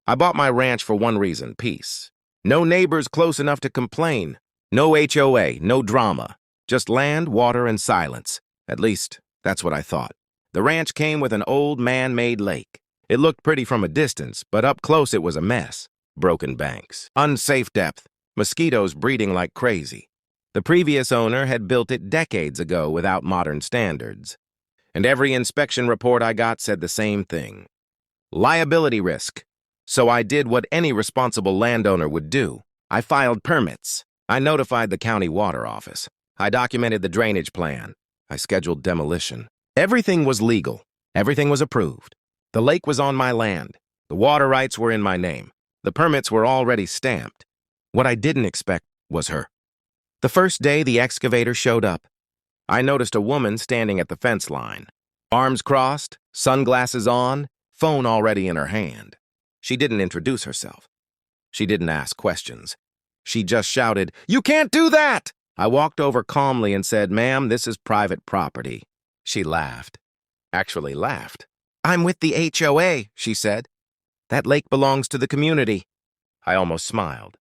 I bought my ranch for one reason, peace. No neighbors close enough to complain. No HOA, no drama. Just land, water, and silence. At least, that's what I thought. The ranch came with an old man-made lake. It looked pretty from a distance, but up close it was a mess. Broken banks, unsafe depth, mosquitoes breeding like crazy. The previous owner had built it decades ago without modern standards. And every inspection report I got said the same thing. Liability risk. So I did what any responsible landowner would do. I filed permits. I notified the county water office. I documented the drainage plan. I scheduled demolition. Everything was legal. Everything was approved. The lake was on my land. The water rights were in my name. The permits were already stamped. What I didn't expect was her. The first day the excavator showed up, I noticed a woman standing at the fence line. Arms crossed, sunglasses on, phone already in her hand. She didn't introduce herself. She didn't ask questions. She just shouted, "You can't do that!" I walked over calmly and said, "Ma'am, this is private property." She laughed. Actually laughed. "I'm with the HOA," she said. "That lake belongs to the community." I almost smiled.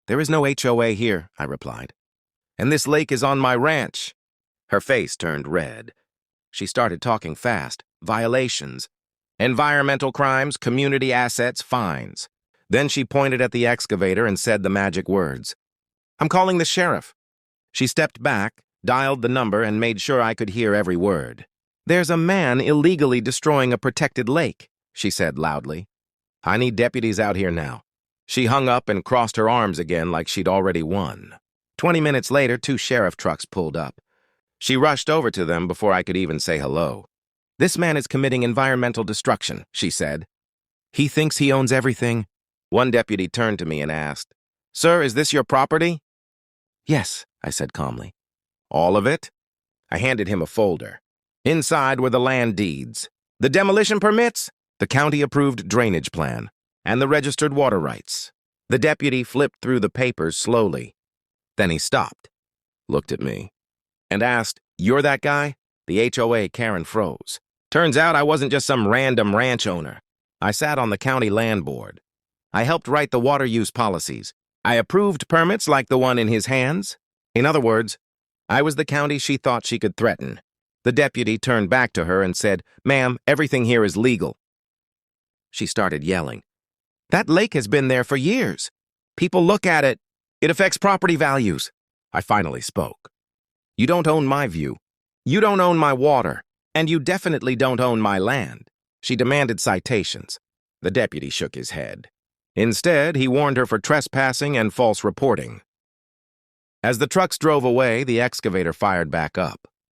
"There is no HOA here," I replied. "And this lake is on my ranch." Her face turned red. She started talking fast. Violations. Environmental crimes, community assets, fines. Then she pointed at the excavator and said the magic words. "I'm calling the sheriff." She stepped back, dialed the number, and made sure I could hear every word. "There's a man illegally destroying a protected lake," she said loudly. "I need deputies out here now." She hung up and crossed her arms again like she'd already won. 20 minutes later, 2 sheriff trucks pulled up. She rushed over to them before I could even say hello. "This man is committing environmental destruction," she said. "He thinks he owns everything." One deputy turned to me and asked, "Sir, is this your property?" "Yes," I said calmly. "All of it?" I handed him a folder. Inside were the land deeds, the demolition permits, the county-approved drainage plan, and the registered water rights. The deputy flipped through the papers slowly. Then he stopped, looked at me, and asked, "You're that guy?" The HOA Karen froze. Turns out I wasn't just some random ranch owner. I sat on the county land board. I helped write the water use policies. I approved permits like the one in his hands. In other words, I was the county she thought she could threaten. The deputy turned back to her and said, "Ma'am, everything here is legal." She started yelling. "That lake has been there for years. People look at it. It affects property values." I finally spoke. "You don't own my view. You don't own my water. And you definitely don't own my land." She demanded citations. The deputy shook his head. Instead, he warned her for trespassing and false reporting. As the trucks drove away, the excavator fired back up.